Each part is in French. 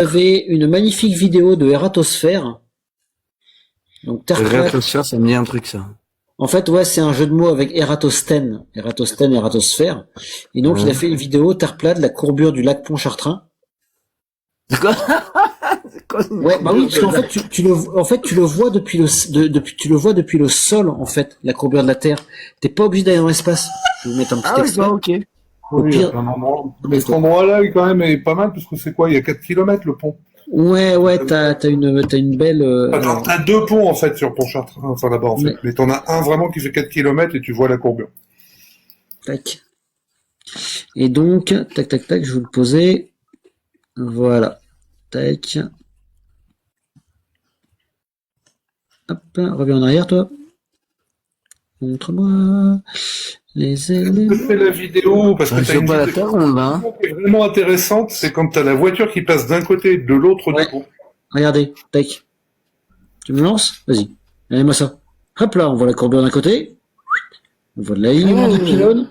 avez une magnifique vidéo de Eratosphère. Donc Terre plate. Eratosphère, ça me dit un truc, ça. En fait, ouais, c'est un jeu de mots avec Ératosthène, Eratosphère. Et donc, il a fait une vidéo Terre plate, la courbure du lac Pontchartrain. C'est quoi? Ouais, bah oui, parce qu'en fait, tu le vois depuis tu le vois depuis le sol, en fait, la courbure de la Terre. T'es pas obligé d'aller dans l'espace. Je vais vous mettre un petit extrait. Ok. Au Oui, pire, mais cet endroit-là, quand même, est pas mal, parce que c'est quoi? Il y a 4 kilomètres, le pont. ouais, t'as une belle, alors, T'as 2 ponts, en fait, sur Pontchartrain, enfin là-bas, en fait. mais- Mais t'en as un vraiment qui fait 4 kilomètres et tu vois la courbure. tac. Et donc, tac, je vais vous le poser. Voilà. Tac. Hop, reviens en arrière, toi. Montre-moi les éléments. Je fais la vidéo, parce que Je t'as vois une pas la vidéo terre ronde, hein. qui est vraiment intéressante, c'est quand t'as la voiture qui passe d'un côté et de l'autre Ouais. du pont. Regardez, tac. Tu me lances? Vas-y. Allez-moi ça. Hop là, on voit la courbure d'un côté. On voit l'alignement du pylône.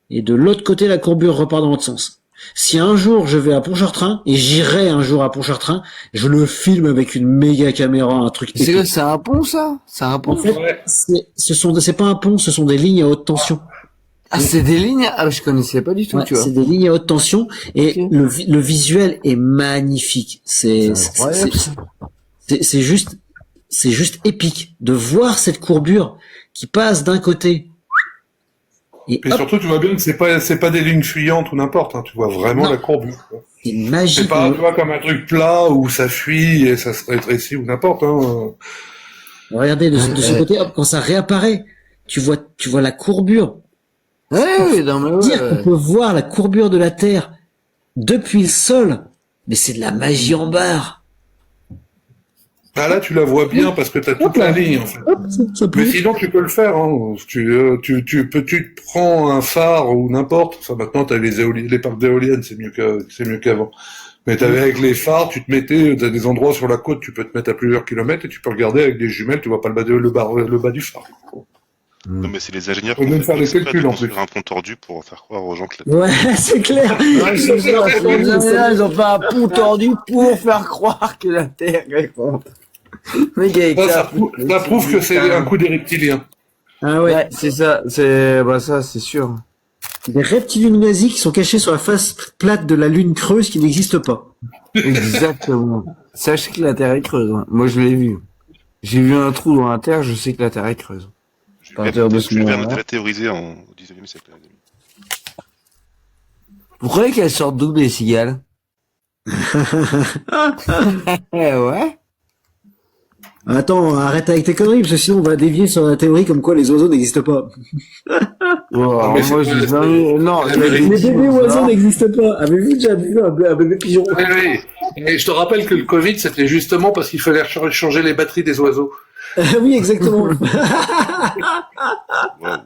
Et de l'autre côté, la courbure repart dans l'autre sens. Si un jour je vais à Pontchartrain, et j'irai un jour à Pontchartrain, je le filme avec une méga caméra, un truc C'est épique. c'est un pont, ça? C'est un pont? En fait, Ouais. c'est pas un pont, ce sont des lignes à haute tension. Ah, c'est des lignes? Ah, je connaissais pas du tout, Ouais, tu vois. c'est des lignes à haute tension et Ok. le visuel est magnifique. C'est incroyable. C'est juste épique de voir cette courbure qui passe d'un côté et Et hop, surtout, tu vois bien que c'est pas des lignes fuyantes ou n'importe, hein. Tu vois vraiment Non. la courbure, quoi. c'est C'est magique. pas, tu vois, comme un truc plat où ça fuit et ça se rétrécit ou n'importe, hein. Regardez de ce côté, hop, quand ça réapparaît, tu vois la courbure. Ouais, non, mais Dire qu'on ouais. peut voir la courbure de la Terre depuis le sol, mais c'est de la magie en barre. Ah là, tu la vois bien parce que t'as toute la ligne, en fait. Hop, ça Mais peut. sinon, tu peux le faire, hein. Tu te prends un phare ou n'importe. Enfin, maintenant, t'as les parcs d'éoliennes, c'est mieux qu'avant. Mais t'avais avec les phares, t'as des endroits sur la côte, tu peux te mettre à plusieurs kilomètres et tu peux regarder avec des jumelles, tu vois pas le bas du phare. Non, mais c'est les ingénieurs Faut qui ont même fait faire des exprès de calculs, en construire plus. un pont tordu pour faire croire aux gens que la Ouais, c'est clair. Ouais, c'est ça, c'est les Indiens, ils ont fait un pont tordu pour faire croire que la Terre est ronde. Le gars, il Ça tape. prouve que c'est un coup des reptiliens. Ah ouais. Ouais, c'est ça, ça, c'est sûr. Des reptiles nazis qui sont cachés sur la face plate de la lune creuse qui n'existe pas. Exactement. Sachez que la Terre est creuse, hein. Moi, je l'ai vu. J'ai vu un trou dans la Terre, je sais que la Terre est creuse. Jules partir de Verne, ce Jules Verne moment-là. l'a théorisé au 19e siècle. les amis. Vous croyez qu'elles sortent d'où, les cigales? Eh ouais. Attends, arrête avec tes conneries, parce que sinon on va dévier sur la théorie comme quoi les oiseaux n'existent pas. Oh, alors mais moi, c'est j'ai pas- jamais... Non, c'est- il y a des Les bébés petits oiseaux oiseaux. n'existent pas. Avez-vous déjà vu un bébé pigeon? Oui, oui. Et je te rappelle que le Covid, c'était justement parce qu'il fallait changer les batteries des oiseaux. Oui, exactement. Waouh.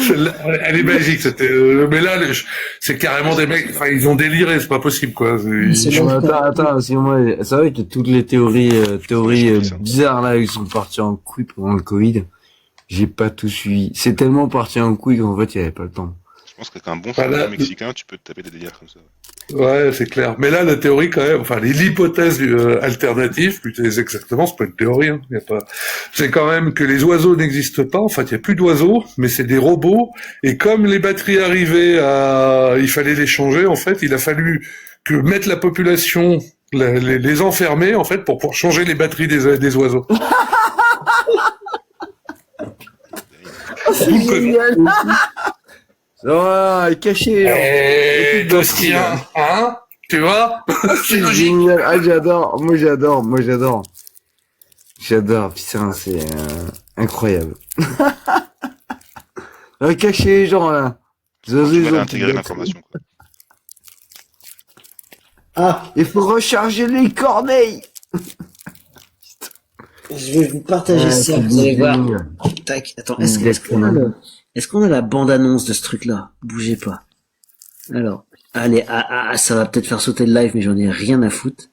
Celle-là, elle est magique. Mais là, c'est carrément des mecs. Enfin, ils ont déliré, c'est pas possible, quoi. C'est Non, mais bon. attends, si moi, c'est vrai que toutes les théories bizarres là, ils sont partis en couille pendant le Covid. J'ai pas tout suivi. C'est tellement parti en couille qu'en fait, il y avait pas le temps. Je pense qu'avec un bon Voilà. film mexicain, tu peux te taper des délires comme ça. Ouais, c'est clair. Mais là, la théorie, quand même, enfin, l'hypothèse alternative, plus exactement, c'est pas une théorie, hein, y a pas. C'est quand même que les oiseaux n'existent pas. En fait, il y a plus d'oiseaux, mais c'est des robots. Et comme les batteries arrivaient il fallait les changer. En fait, il a fallu que mettre la population, les enfermer, en fait, pour pouvoir changer les batteries des oiseaux. C'est D'où le Covid. génial. Oh, caché. Eh, Dostien, hein? Tu vois? C'est C'est logique. génial. Ah, j'adore. Moi, j'adore. J'adore. Putain, c'est incroyable. Caché les gens là. Les oiseaux, Tu ils vas ont intégrer plus l'information, quoi. Ah, Il faut recharger les corneilles. je vais vous partager ça, vous allez voir. Tac, attends, est-ce qu'on a la bande-annonce de ce truc-là? Bougez pas. Alors, allez, ça va peut-être faire sauter le live, mais j'en ai rien à foutre.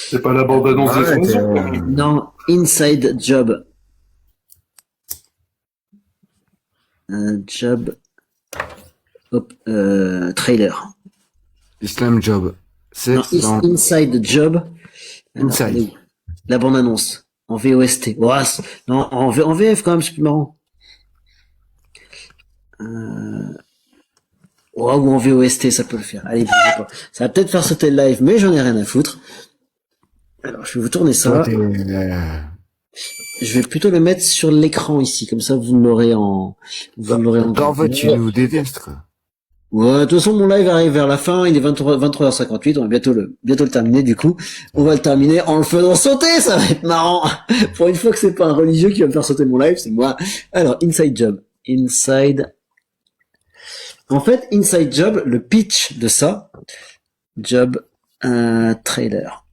C'est pas la bande-annonce des oiseaux. Non, Inside Job. Job. Hop, trailer. Islam Job. Non, Inside Job. Alors, Inside. allez, la bande-annonce. En VOST. Ouais, non, en VF quand même, c'est plus marrant. Ou en VOST, ça peut le faire. Allez, bougez pas. Ça va peut-être faire sauter le live, mais j'en ai rien à foutre. Alors, je vais vous tourner ça. Je vais plutôt le mettre sur l'écran ici, comme ça vous l'aurez en... En fait, tu nous détestes, quoi. Ouais, de toute façon, mon live arrive vers la fin, il est 23h58, on va bientôt le terminer, du coup. On va le terminer en le faisant sauter, ça va être marrant. Pour une fois que c'est pas un religieux qui va me faire sauter mon live, c'est moi. Alors, Inside Job. En fait, Inside Job, le pitch de ça, Job, trailer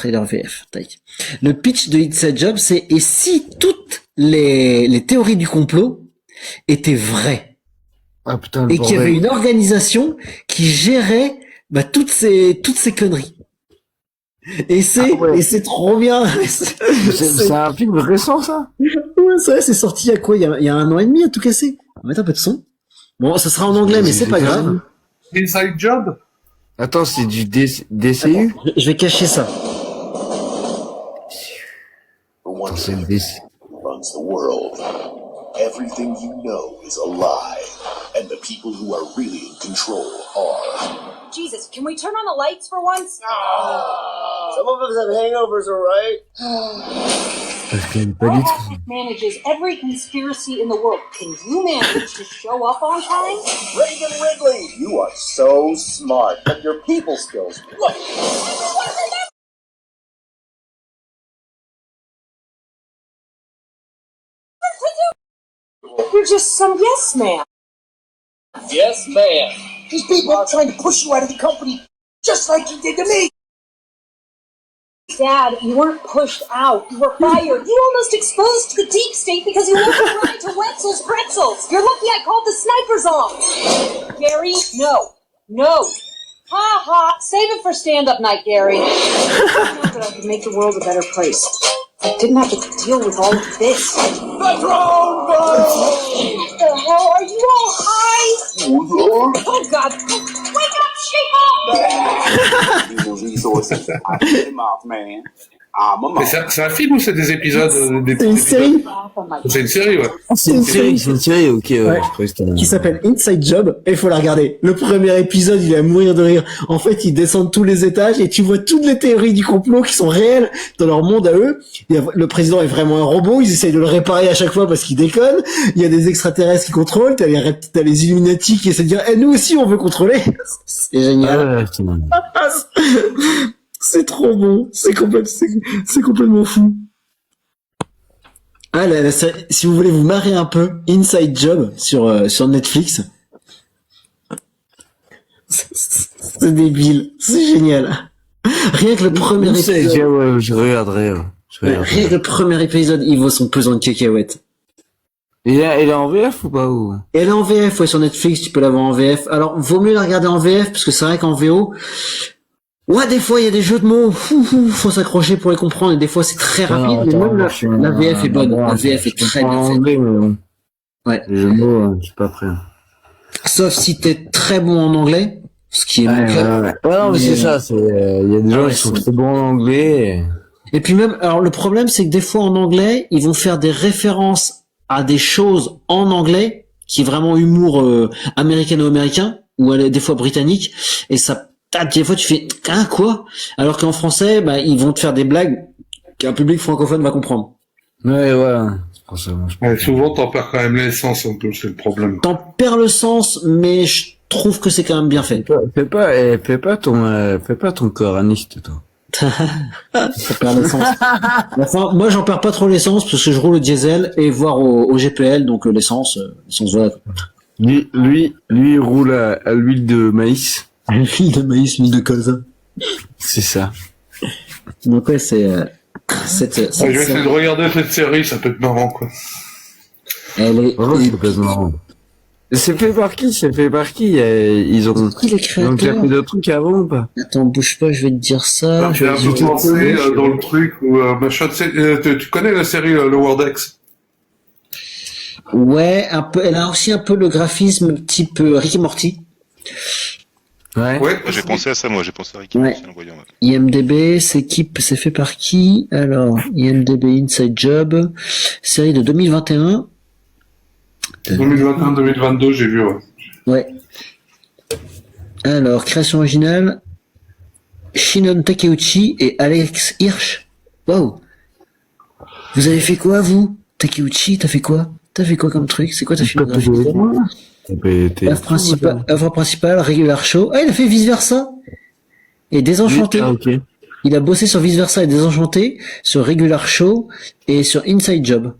VF, tac. Le pitch de Inside Job, c'est, et si toutes les théories du complot étaient vraies? Ah, putain, Et qu'il y avait une organisation qui gérait toutes ces conneries. Et c'est trop bien. C'est un film récent, ça? Ouais, c'est sorti il y a quoi? Il y a 1 an et demi à tout casser. On va mettre un peu de son. Bon, ça sera en anglais, mais c'est pas grave. Inside Job? Attends, c'est du DCU? Attends, je vais cacher ça. Attends, c'est le DC. Runs the world. Everything you know is a lie, and the people who are really in control are. Jesus, can we turn on the lights for once? Some of us have hangovers, alright? Parce qu'il y a pas du tout. Manages every conspiracy in the world. Can you manage to show up on time? Reagan Wrigley, you are so smart, but your people skills. Look, You're just some yes man. yes, man. These people are trying to push you out of the company, just like you did to me. Dad, you weren't pushed out. You were fired. You almost exposed to the deep state because you wouldn't ride to Wetzel's Pretzels. You're lucky I called the snipers off. Gary, no. No. Ha ha. Save it for stand-up night, Gary. I know that I could make the world a better place. I didn't have to deal with all of this. The drone What the hell? Are you all high? Oh, God. Wake up, Shape These are resources. I put them off, man. I'm a Mais mom. c'est un film ou c'est des épisodes? C'est une série C'est une série, ouais. C'est une série, ok, ouais. Je croyais que c'était qui s'appelle Inside Job, et il faut la regarder. Le premier épisode, il est à mourir de rire. En fait, ils descendent tous les étages et tu vois toutes les théories du complot qui sont réelles dans leur monde à eux. Le président est vraiment un robot, ils essayent de le réparer à chaque fois parce qu'il déconne. Il y a des extraterrestres qui contrôlent, t'as les Illuminati qui essaient de dire, nous aussi on veut contrôler. C'est génial. Ouais, c'est marrant. C'est trop bon, c'est complètement fou. Ah là, si vous voulez vous marrer un peu, Inside Job sur Netflix. C'est débile, c'est génial. Rien que le premier épisode. Ouais, je regarderai. Rien que le premier épisode, il vaut son pesant de cacahuètes. Elle est en VF ou pas ou? Elle est en VF, ouais, sur Netflix, tu peux la voir en VF. Alors, vaut mieux la regarder en VF, parce que c'est vrai qu'en VO, ouais, des fois, il y a des jeux de mots, faut s'accrocher pour les comprendre, et des fois, c'est très rapide, mais même la VF est bonne. La VF est très bien faite. Anglais, mais bon. Ouais. Les jeux de mots, je suis pas prêt. Sauf si t'es très bon en anglais, ce qui est mon cas. Ouais, non, mais c'est ça, il y a des gens qui sont très bons en anglais. Et puis même, alors le problème, c'est que des fois, en anglais, ils vont faire des références à des choses en anglais, qui est vraiment humour américano-américain, ou des fois britannique, et ça, des fois tu fais, quoi? Alors qu'en français, ils vont te faire des blagues qu'un public francophone va comprendre. Ouais, voilà. C'est pour ça, Ouais, souvent, t'en perds quand même l'essence un peu, c'est le problème. T'en perds le sens, mais je trouve que c'est quand même bien fait. Fais pas ton coraniste, toi. Ça perd l'essence. Enfin, moi, j'en perds pas trop l'essence parce que je roule au diesel et voir au GPL, donc l'essence, voilà. Lui, il roule à l'huile de maïs. L'huile de maïs, l'huile de colza. C'est ça. Donc ouais, c'est Je vais essayer de regarder cette série, ça peut être marrant, quoi. Elle est... C'est pas marrant. C'est fait par qui? Ils ont Qui les créateurs? déjà fait d'autres trucs avant ou pas? Attends, bouge pas, je vais te dire ça. J'ai un peu pensé dans le truc où machin, tu connais la série Le Wordex? Ouais, un peu. Elle a aussi un peu le graphisme type Rick et Morty. Ouais. Ouais. Moi, j'ai pensé à ça, moi, j'ai pensé à Ricky Ouais. aussi en le voyant. Ouais. IMDB, c'est fait par qui? Alors, IMDB Inside Job, série de 2021. 2021-2022, j'ai vu, ouais. Ouais. Alors, création originale, Shinon Takeuchi et Alex Hirsch. Waouh. Vous avez fait quoi, vous? Takeuchi, t'as fait quoi? T'as fait quoi comme truc? C'est quoi ta filmographie? Œuvre principale, Regular Show. Ah, il a fait Vice Versa. Et Désenchanté. Ah, ok. Il a bossé sur Vice Versa et Désenchanté, sur Regular Show et sur Inside Job.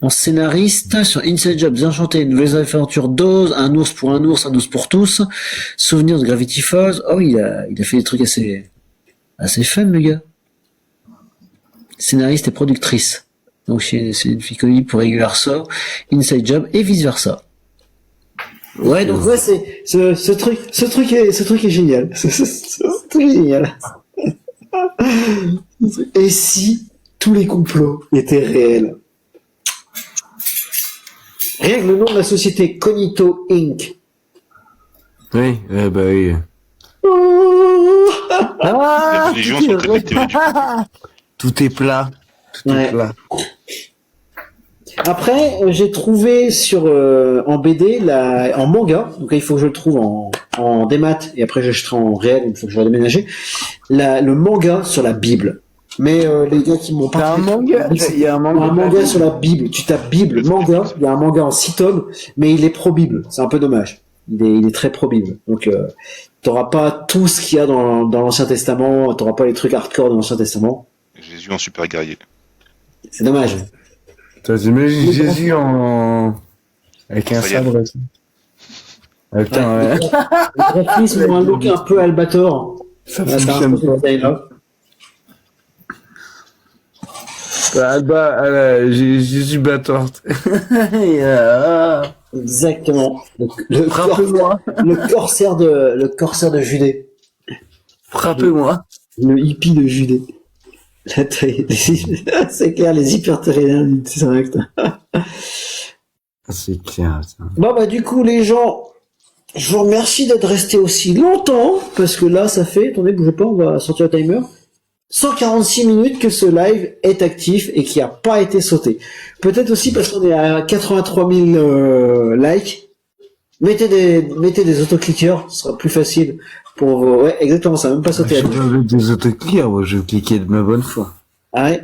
En scénariste, sur Inside Job, Désenchanté, Nouvelles aventures d'Oz, Un ours, un ours pour tous, Souvenirs de Gravity Falls. Oh, il a fait des trucs assez fun, le gars. Scénariste et productrice. Donc, c'est une fille connue pour Regular Show, Inside Job et Vice Versa. Ouais, donc ouais, c'est ce truc est génial. Ce truc est génial. Et si tous les complots étaient réels? Rien que le nom de la société Cognito Inc. Oui, bah oui. Les religions sont peut-être des théories du complot. Tout est plat. Tout Ouais. est plat. Après, j'ai trouvé sur en BD en manga, donc il faut que je le trouve en démat et après j'achèterai en réel une fois que je vais déménager. Le manga sur la Bible. Mais les gars qui m'ont T'as un manga? Il y a un manga. sur la Bible. Tu tapes Bible, manga. Il y a un manga en 6 tomes, mais il est pro Bible. C'est un peu dommage. Il est très pro Bible. Donc t'auras pas tout ce qu'il y a dans l'Ancien Testament. T'auras pas les trucs hardcore de l'Ancien Testament. Jésus en super guerrier. C'est dommage. T'imagines Jésus avec un Ça y est. sabre. Ah, putain, ouais. Les graphismes ont un look un peu Albator. Ça Voilà, c'est un peu ce design-là. Jésus batteur. Exactement. Frappez-moi. Le corsaire de Judée. Frappez-moi. Le hippie de Judée. C'est clair, les hypertériens du direct. C'est clair, ça. Bon, bah, du coup, les gens, je vous remercie d'être restés aussi longtemps, parce que là, ça fait, attendez, bougez pas, on va sortir le timer. 146 minutes que ce live est actif et qui a pas été sauté. Peut-être aussi parce qu'on est à 83 000 likes. Mettez des autocliqueurs, ce sera plus facile pour vos... Ouais, exactement, ça va même pas sauter. Je vais mettre des autocliqueurs, moi, je vais cliquer de ma bonne foi. Ah ouais.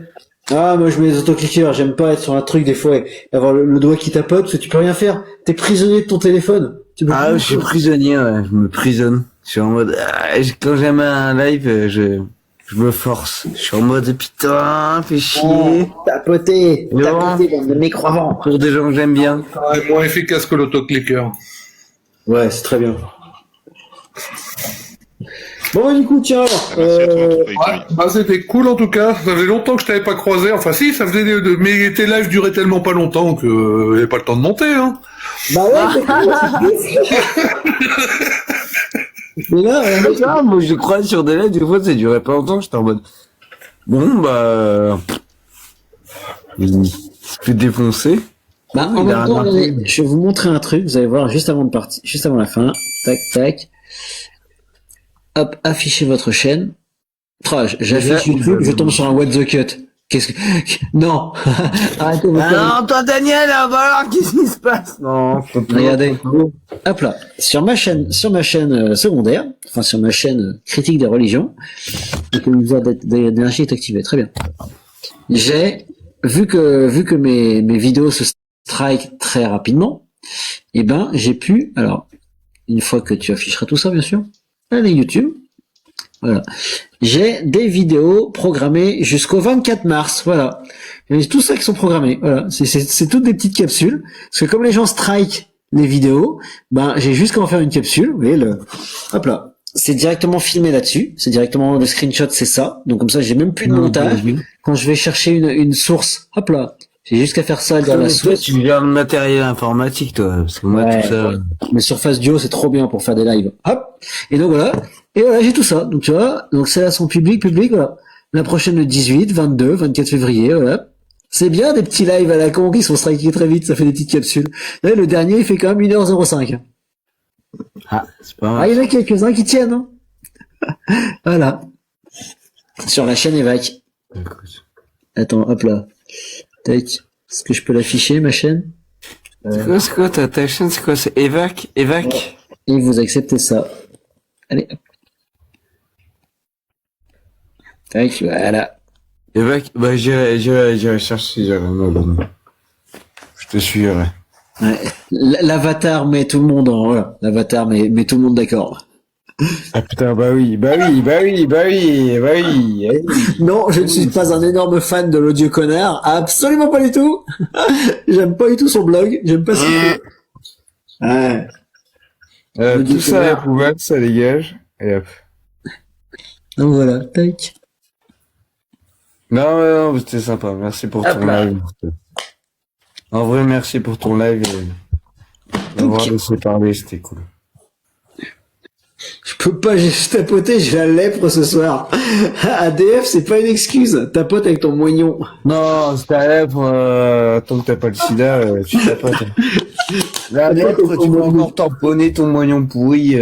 Ah, moi je mets les autocliqueurs, j'aime pas être sur un truc des fois et avoir le doigt qui tapote parce que tu peux rien faire. T'es prisonnier de ton téléphone. Tu peux Ah, plus- je suis prisonnier, ouais, je me prisonne. Je suis en mode, quand j'aime un live, je me force. Je suis en mode, putain, fais chier. Tapoter, Non. tapoter, bande de mécroyants. Pour des gens que j'aime bien. Ouais, moins efficace que l'autocliqueur. Ouais, c'est très bien. Bon, bah, du coup, tiens, Merci à toi, en tout cas, Ouais, Itomi. bah c'était cool en tout cas. Ça faisait longtemps que je t'avais pas croisé. Enfin si, ça faisait mais tes lives duraient tellement pas longtemps que j'avais pas le temps de monter. Hein. bah ouais, mais là, Ah, moi, je crois sur des lives, des fois, ça durait pas longtemps, j'étais en mode, bon, bah, il se fait défoncer. bah, en Il même a temps, remarqué. regardez, je vais vous montrer un truc, vous allez voir juste avant de partir, juste avant la fin. Tac, tac. Hop, affichez votre chaîne. Oh, j'affiche Déjà, YouTube, je tombe sur un what the cut. Qu'est-ce que... Non! Arrêtez vos conneries. Ah non, toi, Daniel, voilà, qu'est-ce qui se passe? Non, faut pas. Regardez. Hop là. Sur ma chaîne secondaire, enfin sur ma chaîne critique des religions, donc le viseur d'énergie est activé. Très bien. J'ai, vu que mes vidéos se strike très rapidement, eh ben, j'ai pu, alors, une fois que tu afficheras tout ça, bien sûr, allez YouTube. Voilà. J'ai des vidéos programmées jusqu'au 24 mars. Voilà. J'ai tout ça qui sont programmés. Voilà. C'est toutes des petites capsules. Parce que comme les gens strike les vidéos, ben, j'ai juste qu'à en faire une capsule. Vous voyez hop là. C'est directement filmé là-dessus. C'est directement des screenshots, c'est ça. Donc comme ça, j'ai même plus de montage. Quand je vais chercher une source, hop là. J'ai juste qu'à faire ça dans la Toi, source. tu gères le matériel informatique, toi, parce que moi, Ouais. tout ça. Mais Surface Duo, c'est trop bien pour faire des lives. Hop. Et donc voilà. Et voilà, j'ai tout ça. Donc tu vois, donc c'est là son public, voilà. La prochaine le 18, 22, 24 février, voilà. C'est bien des petits lives à la con qui sont strikés très vite, ça fait des petites capsules. Là, le dernier, il fait quand même 1h05. Ah, c'est pas Ah, mal. il y en a quelques-uns qui tiennent, hein. Voilà. Sur la chaîne Evac. Écoute. Attends, hop là. Tac. Est-ce que je peux l'afficher, ma chaîne? C'est quoi ta chaîne, c'est quoi? C'est Evac? Et vous acceptez ça. Allez. Hop. Tac, voilà. Evac, bah, j'irai chercher, je te suivrai. Ouais. L'avatar met tout le monde en, voilà. L'avatar met tout le monde d'accord. Ah putain, bah oui. Non, je ne suis pas un énorme fan de l'audio connard. Absolument pas du tout. J'aime pas du tout son blog. J'aime pas ce qu'il fait. Ouais. Tout ça à la poubelle, ça dégage. Et hop. Donc voilà. Tac. Non, c'était sympa. Merci pour Hop ton là. live. En vrai, merci pour ton live et d'avoir laissé parler, c'était cool. Je peux pas, j'ai tapoté, j'ai la lèpre ce soir. ADF, c'est pas une excuse. Tapote avec ton moignon. Non, c'est ta lèpre, tant que t'as pas le sida, tu tapotes. La lèpre, tu peux encore tamponner ton moignon pourri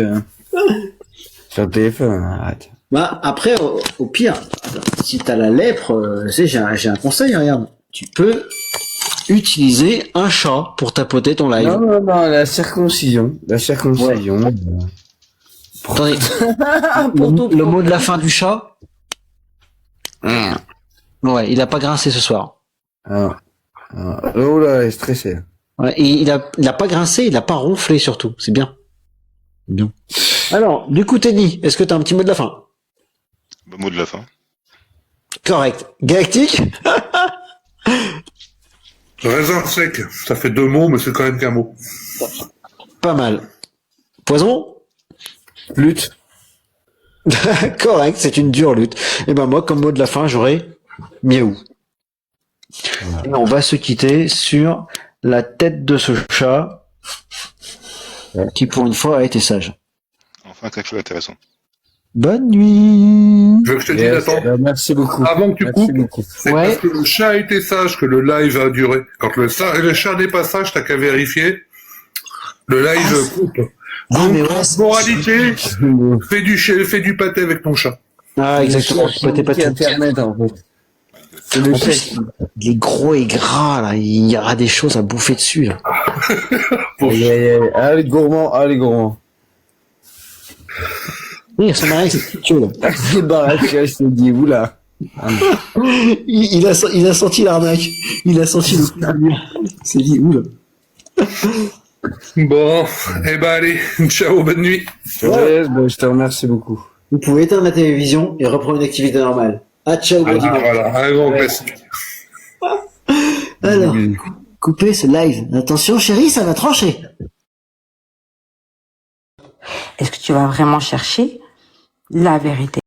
sur le téléphone, arrête. Bah, après, au pire, si t'as la lèpre, tu sais, j'ai un conseil, regarde. Tu peux utiliser un chat pour tapoter ton live. Non, la circoncision. Attendez. Le mot de la fin du chat? Ouais, il a pas grincé ce soir. Oh là, il est stressé. Ouais, et il a pas grincé, il a pas ronflé surtout. C'est bien. Bien. Alors, du coup, Teddy, est-ce que t'as un petit mot de la fin? Bah, mot de la fin. Correct. Galactique? Raisin sec, ça fait 2 mots, mais c'est quand même qu'un mot. Pas mal. Poison? Lutte. Correct, c'est une dure lutte. Et ben moi, comme mot de la fin, j'aurais miaou. Et on va se quitter sur la tête de ce chat qui, pour une fois, a été sage. Enfin, quelque chose d'intéressant. Bonne nuit. Je veux que je te dise, attends, Merci beaucoup. avant que tu Merci coupes, beaucoup. c'est Ouais. parce que le chat a été sage que le live a duré. Quand le chat n'est pas sage, t'as qu'à vérifier. Le live coupe. Ah, Donc, mais ouais, moralité, fais du pâté avec ton chat. Ah, exactement. Pâté, pâté. Internet, en fait. C'est le En plus, chèque. il est gros et gras, là. Il y aura des choses à bouffer dessus, là. Allez, gourmand. Oui, ça m'arrive, c'est cute, là. C'est barrage, je te dis, oula. Il a senti l'arnaque. Il a senti le Il s'est dit, oula. Bon, eh ben allez, ciao, bonne nuit. Je te remercie beaucoup. Vous pouvez éteindre la télévision et reprendre une activité normale. Ah, ciao, bon dimanche. Voilà, un grand classique. Alors, coupez ce live. Attention, chérie, ça va trancher. Est-ce que tu vas vraiment chercher la vérité?